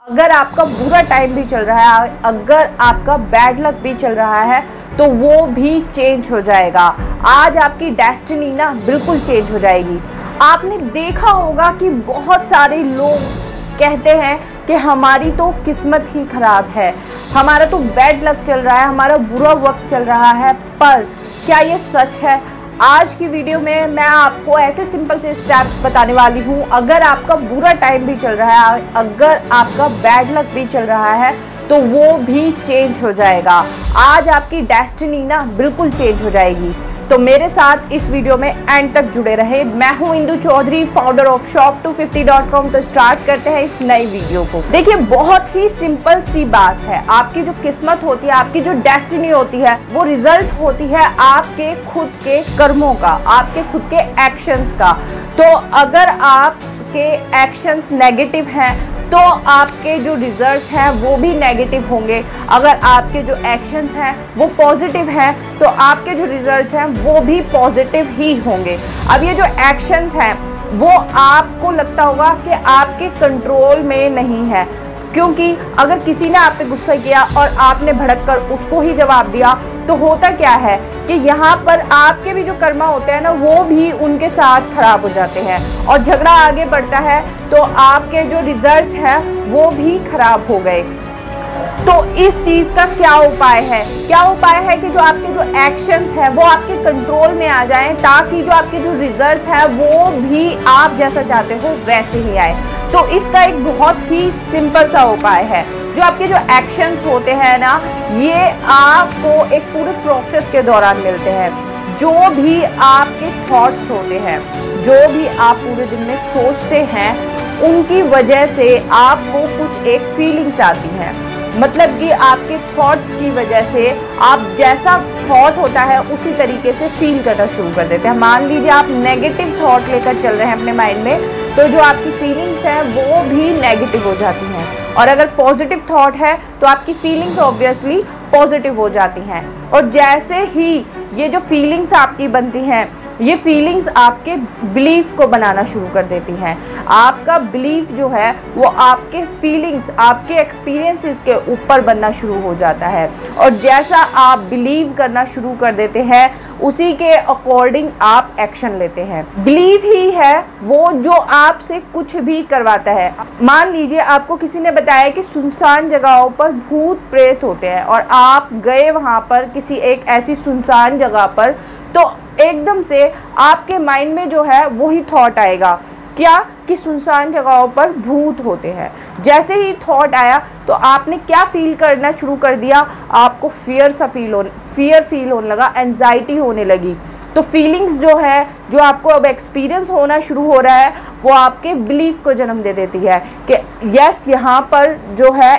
अगर आपका बुरा टाइम भी चल रहा है, अगर आपका बैड लक भी चल रहा है, तो वो भी चेंज हो जाएगा। आज आपकी डेस्टिनी ना बिल्कुल चेंज हो जाएगी। आपने देखा होगा कि बहुत सारे लोग कहते हैं कि हमारी तो किस्मत ही खराब है, हमारा तो बैड लक चल रहा है, हमारा बुरा वक्त चल रहा है। पर क्या ये सच है? आज की वीडियो में मैं आपको ऐसे सिंपल से स्टेप्स बताने वाली हूँ। अगर आपका बुरा टाइम भी चल रहा है, अगर आपका बैड लक भी चल रहा है, तो वो भी चेंज हो जाएगा। आज आपकी डेस्टिनी ना बिल्कुल चेंज हो जाएगी। तो मेरे साथ इस वीडियो में एंड तक जुड़े रहे। मैं हूं Indu Chaudhary, founder of shop250.com। तो स्टार्ट करते हैं इस नई वीडियो को। देखिए, बहुत ही सिंपल सी बात है। आपकी जो किस्मत होती है, आपकी जो डेस्टिनी होती है, वो रिजल्ट होती है आपके खुद के कर्मों का, आपके खुद के एक्शंस का। तो अगर आपके एक्शंस नेगेटिव हैं तो आपके जो रिजल्ट्स हैं वो भी नेगेटिव होंगे। अगर आपके जो एक्शंस हैं वो पॉजिटिव हैं तो आपके जो रिजल्ट्स हैं वो भी पॉजिटिव ही होंगे। अब ये जो एक्शंस हैं वो आपको लगता होगा कि आपके कंट्रोल में नहीं है, क्योंकि अगर किसी ने आप पे गुस्सा किया और आपने भड़क कर उसको ही जवाब दिया, तो होता क्या है कि यहाँ पर आपके भी जो कर्मा होते हैं ना, वो भी उनके साथ खराब हो जाते हैं और झगड़ा आगे बढ़ता है, तो आपके जो रिजल्ट्स हैं वो भी खराब हो गए। तो इस चीज़ का क्या उपाय है? क्या उपाय है कि जो आपके जो एक्शंस हैं वो आपके कंट्रोल में आ जाएं, ताकि जो आपके जो रिजल्ट्स हैं वो भी आप जैसा चाहते हो वैसे ही आए। तो इसका एक बहुत ही सिंपल सा उपाय है। जो आपके जो एक्शंस होते हैं ना, ये आपको एक पूरे प्रोसेस के दौरान मिलते हैं। जो भी आपके थॉट्स होते हैं, जो भी आप पूरे दिन में सोचते हैं, उनकी वजह से आपको कुछ एक फीलिंग्स आती हैं। मतलब कि आपके थॉट्स की वजह से आप जैसा थॉट होता है उसी तरीके से फील करना शुरू कर देते हैं। मान लीजिए आप नेगेटिव थॉट लेकर चल रहे हैं अपने माइंड में, तो जो आपकी फीलिंग्स हैं वो भी नेगेटिव हो जाती हैं। और अगर पॉजिटिव थॉट है तो आपकी फीलिंग्स ऑब्वियसली पॉजिटिव हो जाती हैं। और जैसे ही ये जो फीलिंग्स आपकी बनती हैं, ये फीलिंग्स आपके बिलीफ को बनाना शुरू कर देती हैं। आपका बिलीफ जो है वो आपके फीलिंग्स, आपके एक्सपीरियंसेस के ऊपर बनना शुरू हो जाता है। और जैसा आप बिलीव करना शुरू कर देते हैं, उसी के अकॉर्डिंग आप एक्शन लेते हैं। बिलीव ही है वो जो आपसे कुछ भी करवाता है। मान लीजिए आपको किसी ने बताया कि सुनसान जगहों पर भूत प्रेत होते हैं, और आप गए वहाँ पर किसी एक ऐसी सुनसान जगह पर, तो एकदम से आपके माइंड में जो है वही थॉट आएगा, क्या कि सुनसान जगहों पर भूत होते हैं। जैसे ही थॉट आया तो आपने क्या फील करना शुरू कर दिया? आपको फियर फील होने लगा, एंजाइटी होने लगी। तो फीलिंग्स जो है, जो आपको अब एक्सपीरियंस होना शुरू हो रहा है, वो आपके बिलीफ को जन्म दे देती है कि यस, यहाँ पर जो है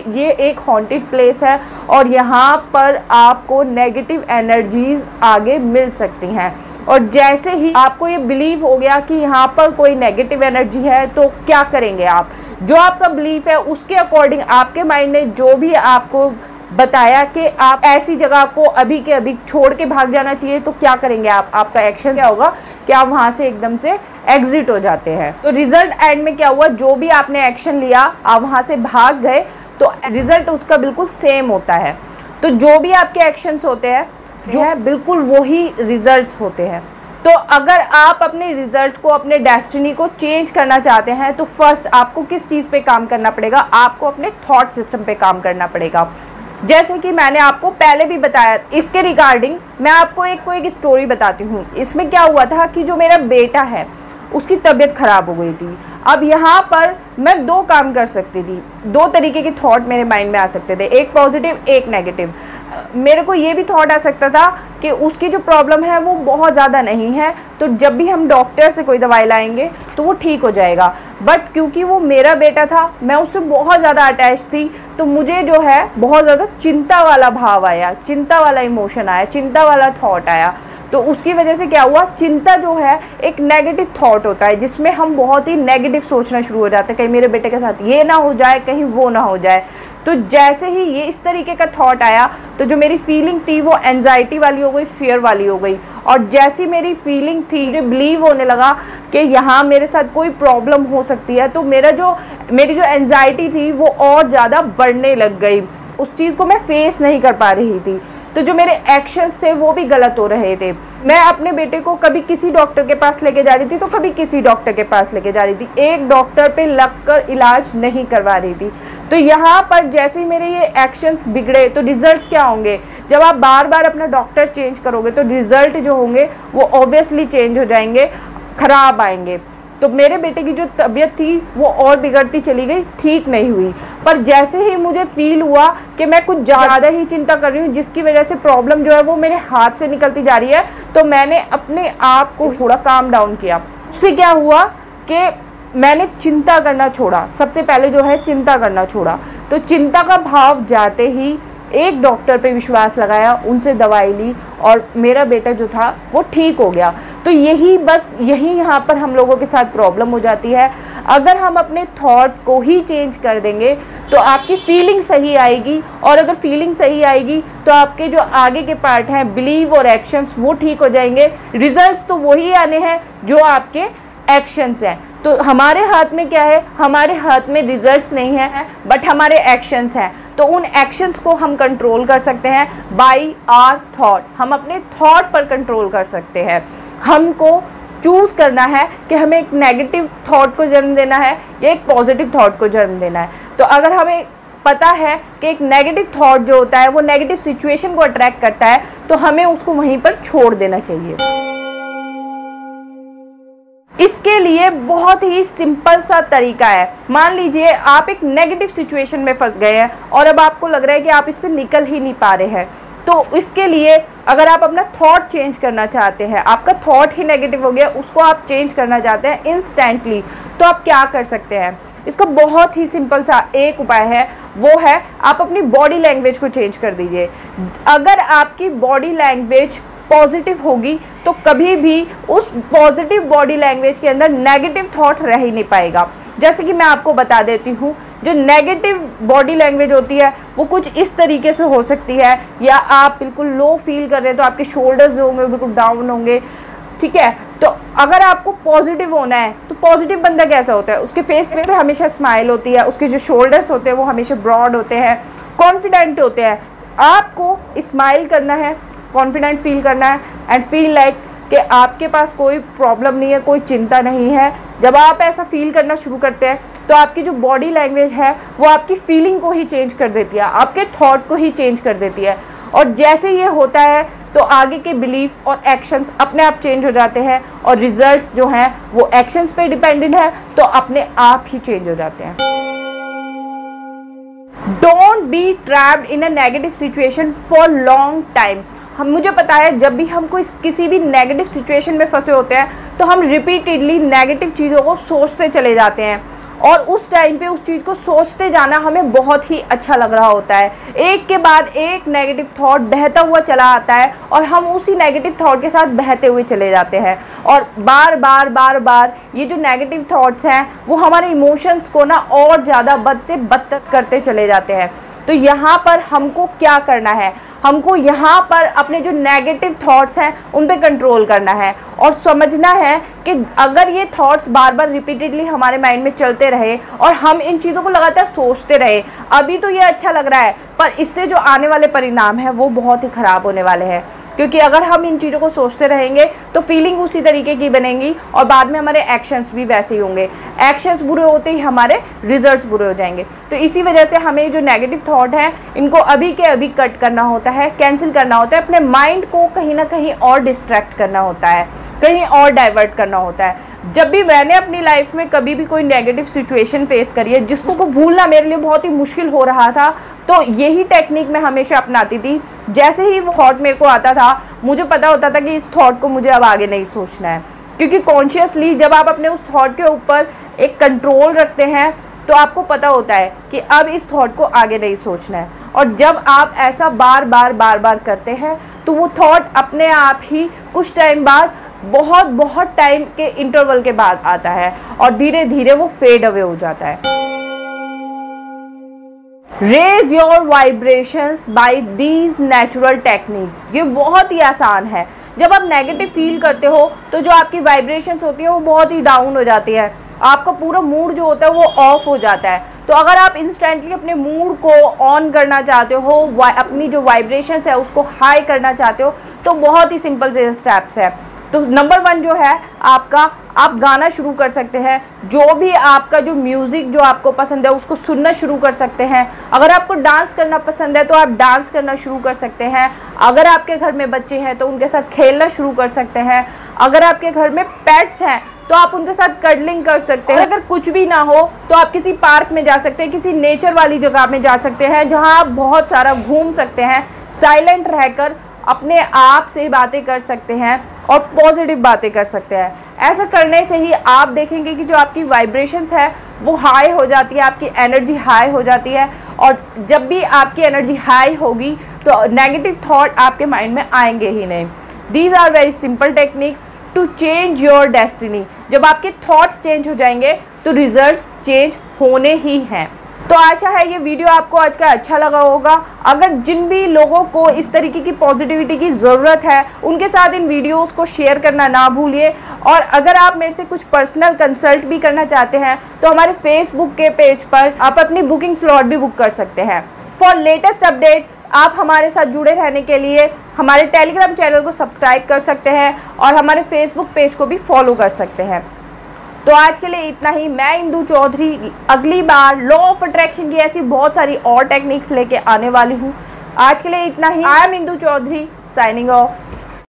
ये एक हॉन्टेड प्लेस है और यहाँ पर आपको नेगेटिव एनर्जीज आगे मिल सकती हैं। और जैसे ही आपको ये बिलीव हो गया कि यहाँ पर कोई नेगेटिव एनर्जी है, तो क्या करेंगे आप? जो आपका बिलीफ है उसके अकॉर्डिंग आपके माइंड ने जो भी आपको बताया कि आप ऐसी जगह को अभी के अभी छोड़ के भाग जाना चाहिए, तो क्या करेंगे आप? आपका एक्शन क्या होगा कि आप वहाँ से एकदम से एग्जिट हो जाते हैं। तो रिजल्ट एंड में क्या हुआ? जो भी आपने एक्शन लिया, आप वहाँ से भाग गए, तो रिजल्ट उसका बिल्कुल सेम होता है। तो जो भी आपके एक्शंस होते हैं जो है बिल्कुल वही रिजल्ट्स होते हैं। तो अगर आप अपने रिजल्ट को, अपने डेस्टिनी को चेंज करना चाहते हैं, तो फर्स्ट आपको किस चीज़ पे काम करना पड़ेगा? आपको अपने थॉट सिस्टम पे काम करना पड़ेगा। जैसे कि मैंने आपको पहले भी बताया, इसके रिगार्डिंग मैं आपको एक स्टोरी बताती हूँ। इसमें क्या हुआ था कि जो मेरा बेटा है उसकी तबीयत ख़राब हो गई थी। अब यहाँ पर मैं दो काम कर सकती थी, दो तरीके के थॉट मेरे माइंड में आ सकते थे, एक पॉजिटिव एक नेगेटिव। मेरे को ये भी थॉट आ सकता था कि उसकी जो प्रॉब्लम है वो बहुत ज़्यादा नहीं है, तो जब भी हम डॉक्टर से कोई दवाई लाएंगे तो वो ठीक हो जाएगा। बट क्योंकि वो मेरा बेटा था, मैं उससे बहुत ज़्यादा अटैच थी, तो मुझे जो है बहुत ज़्यादा चिंता वाला भाव आया, चिंता वाला इमोशन आया, चिंता वाला थॉट आया। तो उसकी वजह से क्या हुआ? चिंता जो है एक नेगेटिव थॉट होता है, जिसमें हम बहुत ही नेगेटिव सोचना शुरू हो जाते हैं, कहीं मेरे बेटे के साथ ये ना हो जाए, कहीं वो ना हो जाए। तो जैसे ही ये इस तरीके का थॉट आया तो जो मेरी फीलिंग थी वो एंजाइटी वाली हो गई, फियर वाली हो गई। और जैसी मेरी फीलिंग थी, मुझे बिलीव होने लगा कि यहाँ मेरे साथ कोई प्रॉब्लम हो सकती है, तो मेरी जो एंजाइटी थी वो और ज़्यादा बढ़ने लग गई। उस चीज़ को मैं फेस नहीं कर पा रही थी, तो जो मेरे एक्शंस थे वो भी गलत हो रहे थे। मैं अपने बेटे को कभी किसी डॉक्टर के पास लेके जा रही थी तो कभी किसी डॉक्टर के पास लेके जा रही थी, एक डॉक्टर पे लगकर इलाज नहीं करवा रही थी। तो यहाँ पर जैसे ही मेरे ये एक्शंस बिगड़े तो रिजल्ट्स क्या होंगे? जब आप बार बार अपना डॉक्टर चेंज करोगे तो रिजल्ट जो होंगे वो ऑब्वियसली चेंज हो जाएंगे, खराब आएंगे। तो मेरे बेटे की जो तबीयत थी वो और बिगड़ती चली गई, ठीक नहीं हुई। पर जैसे ही मुझे फील हुआ कि मैं कुछ ज़्यादा ही चिंता कर रही हूँ जिसकी वजह से प्रॉब्लम जो है वो मेरे हाथ से निकलती जा रही है, तो मैंने अपने आप को थोड़ा काम डाउन किया। उससे क्या हुआ कि मैंने चिंता करना छोड़ा। सबसे पहले जो है चिंता करना छोड़ा। तो चिंता का भाव जाते ही एक डॉक्टर पे विश्वास लगाया, उनसे दवाई ली और मेरा बेटा जो था वो ठीक हो गया। तो यही यहाँ पर हम लोगों के साथ प्रॉब्लम हो जाती है। अगर हम अपने थॉट को ही चेंज कर देंगे तो आपकी फीलिंग सही आएगी, और अगर फीलिंग सही आएगी तो आपके जो आगे के पार्ट हैं, बिलीव और एक्शंस, वो ठीक हो जाएंगे। रिजल्ट्स तो वही आने हैं जो आपके एक्शंस हैं। तो हमारे हाथ में क्या है? हमारे हाथ में रिजल्ट्स नहीं है बट हमारे एक्शंस हैं। तो उन एक्शंस को हम कंट्रोल कर सकते हैं बाय आवर थॉट। हम अपने थॉट पर कंट्रोल कर सकते हैं। हमको चूज़ करना है कि हमें एक नेगेटिव थॉट को जन्म देना है या एक पॉजिटिव थॉट को जन्म देना है। तो अगर हमें पता है कि एक नेगेटिव थॉट जो होता है वो नेगेटिव सिचुएशन को अट्रैक्ट करता है, तो हमें उसको वहीं पर छोड़ देना चाहिए। इसके लिए बहुत ही सिंपल सा तरीका है। मान लीजिए आप एक नेगेटिव सिचुएशन में फंस गए हैं और अब आपको लग रहा है कि आप इससे निकल ही नहीं पा रहे हैं। तो इसके लिए अगर आप अपना थॉट चेंज करना चाहते हैं, आपका थॉट ही नेगेटिव हो गया, उसको आप चेंज करना चाहते हैं इंस्टेंटली, तो आप क्या कर सकते हैं? इसका बहुत ही सिंपल सा एक उपाय है, वो है आप अपनी बॉडी लैंग्वेज को चेंज कर दीजिए। अगर आपकी बॉडी लैंग्वेज पॉजिटिव होगी तो कभी भी उस पॉजिटिव बॉडी लैंग्वेज के अंदर नेगेटिव थॉट रह ही नहीं पाएगा। जैसे कि मैं आपको बता देती हूँ, जो नेगेटिव बॉडी लैंग्वेज होती है वो कुछ इस तरीके से हो सकती है, या आप बिल्कुल लो फील कर रहे हैं तो आपके शोल्डर्स जो होंगे बिल्कुल डाउन होंगे, ठीक है। तो अगर आपको पॉजिटिव होना है तो पॉजिटिव बंदा कैसा होता है? उसके फेस पे हमेशा स्माइल होती है, उसके जो शोल्डर्स होते हैं वो हमेशा ब्रॉड होते हैं, कॉन्फिडेंट होते हैं। आपको स्माइल करना है, कॉन्फिडेंट फील करना है एंड फील लाइक कि आपके पास कोई प्रॉब्लम नहीं है, कोई चिंता नहीं है। जब आप ऐसा फील करना शुरू करते हैं तो आपकी जो बॉडी लैंग्वेज है वो आपकी फीलिंग को ही चेंज कर देती है, आपके थॉट को ही चेंज कर देती है। और जैसे ये होता है तो आगे के बिलीफ और एक्शंस अपने आप चेंज हो जाते हैं, और रिजल्ट्स जो हैं वो एक्शंस पे डिपेंडेंट है तो अपने आप ही चेंज हो जाते हैं। Don't be trapped in a negative situation for long time. मुझे पता है जब भी हम किसी भी नेगेटिव सिचुएशन में फंसे होते हैं तो हम रिपीटेडली नेगेटिव चीज़ों को सोचते चले जाते हैं, और उस टाइम पे उस चीज़ को सोचते जाना हमें बहुत ही अच्छा लग रहा होता है। एक के बाद एक नेगेटिव थॉट बहता हुआ चला आता है और हम उसी नेगेटिव थॉट के साथ बहते हुए चले जाते हैं, और बार बार ये जो नेगेटिव थॉट्स हैं वो हमारे इमोशंस को ना और ज़्यादा बद से बदतर करते चले जाते हैं। तो यहाँ पर हमको क्या करना है? हमको यहाँ पर अपने जो नेगेटिव थॉट्स हैं उन पे कंट्रोल करना है, और समझना है कि अगर ये थॉट्स बार बार रिपीटेडली हमारे माइंड में चलते रहे और हम इन चीज़ों को लगातार सोचते रहे, अभी तो ये अच्छा लग रहा है पर इससे जो आने वाले परिणाम हैं वो बहुत ही ख़राब होने वाले हैं। क्योंकि अगर हम इन चीज़ों को सोचते रहेंगे तो फीलिंग उसी तरीके की बनेंगी और बाद में हमारे एक्शंस भी वैसे ही होंगे। एक्शंस बुरे होते ही हमारे रिजल्ट्स बुरे हो जाएंगे। तो इसी वजह से हमें जो नेगेटिव थॉट हैं इनको अभी के अभी कट करना होता है, कैंसिल करना होता है, अपने माइंड को कहीं ना कहीं और डिस्ट्रैक्ट करना होता है, कहीं और डाइवर्ट करना होता है। जब भी मैंने अपनी लाइफ में कभी भी कोई नेगेटिव सिचुएशन फेस करी है जिसको को भूलना मेरे लिए बहुत ही मुश्किल हो रहा था, तो यही टेक्निक मैं हमेशा अपनाती थी। जैसे ही वो थॉट मेरे को आता था मुझे पता होता था कि इस थॉट को मुझे अब आगे नहीं सोचना है, क्योंकि कॉन्शियसली जब आप अपने उस थॉट के ऊपर एक कंट्रोल रखते हैं तो आपको पता होता है कि अब इस थॉट को आगे नहीं सोचना है। और जब आप ऐसा बार बार करते हैं तो वो थॉट अपने आप ही कुछ टाइम बाद, बहुत टाइम के इंटरवल के बाद आता है और धीरे धीरे वो फेड अवे हो जाता है। Raise your vibrations by these natural techniques. ये बहुत ही आसान है। जब आप नेगेटिव फील करते हो तो जो आपकी वाइब्रेशंस होती है वो बहुत ही डाउन हो जाती है, आपका पूरा मूड जो होता है वो ऑफ हो जाता है। तो अगर आप इंस्टेंटली अपने मूड को ऑन करना चाहते हो, अपनी जो वाइब्रेशंस है उसको हाई करना चाहते हो, तो बहुत ही सिंपल से स्टेप्स है। तो नंबर 1 जो है आपका, आप गाना शुरू कर सकते हैं। जो भी आपका जो म्यूज़िक जो आपको पसंद है उसको सुनना शुरू कर सकते हैं। अगर आपको डांस करना पसंद है तो आप डांस करना शुरू कर सकते हैं। अगर आपके घर में बच्चे हैं तो उनके साथ खेलना शुरू कर सकते हैं। अगर आपके घर में पेट्स हैं तो आप उनके साथ कडलिंग कर सकते हैं। अगर कुछ भी ना हो तो आप किसी पार्क में जा सकते हैं, किसी नेचर वाली जगह में जा सकते हैं जहाँ आप बहुत सारा घूम सकते हैं। साइलेंट रहकर अपने आप से बातें कर सकते हैं और पॉजिटिव बातें कर सकते हैं। ऐसा करने से ही आप देखेंगे कि जो आपकी वाइब्रेशंस है वो हाई हो जाती है, आपकी एनर्जी हाई हो जाती है। और जब भी आपकी एनर्जी हाई होगी तो नेगेटिव थॉट आपके माइंड में आएंगे ही नहीं। These are very simple techniques to change your destiny. जब आपके थॉट्स चेंज हो जाएंगे तो रिजल्ट्स चेंज होने ही हैं। तो आशा है ये वीडियो आपको आज का अच्छा लगा होगा। अगर जिन भी लोगों को इस तरीके की पॉजिटिविटी की ज़रूरत है उनके साथ इन वीडियोस को शेयर करना ना भूलिए। और अगर आप मेरे से कुछ पर्सनल कंसल्ट भी करना चाहते हैं तो हमारे फेसबुक के पेज पर आप अपनी बुकिंग स्लॉट भी बुक कर सकते हैं। फॉर लेटेस्ट अपडेट आप हमारे साथ जुड़े रहने के लिए हमारे टेलीग्राम चैनल को सब्सक्राइब कर सकते हैं और हमारे फेसबुक पेज को भी फॉलो कर सकते हैं। तो आज के लिए इतना ही। मैं इंदु चौधरी अगली बार लॉ ऑफ अट्रैक्शन की ऐसी बहुत सारी और टेक्निक्स लेके आने वाली हूँ। आज के लिए इतना ही। I am Indu Chaudhary signing of.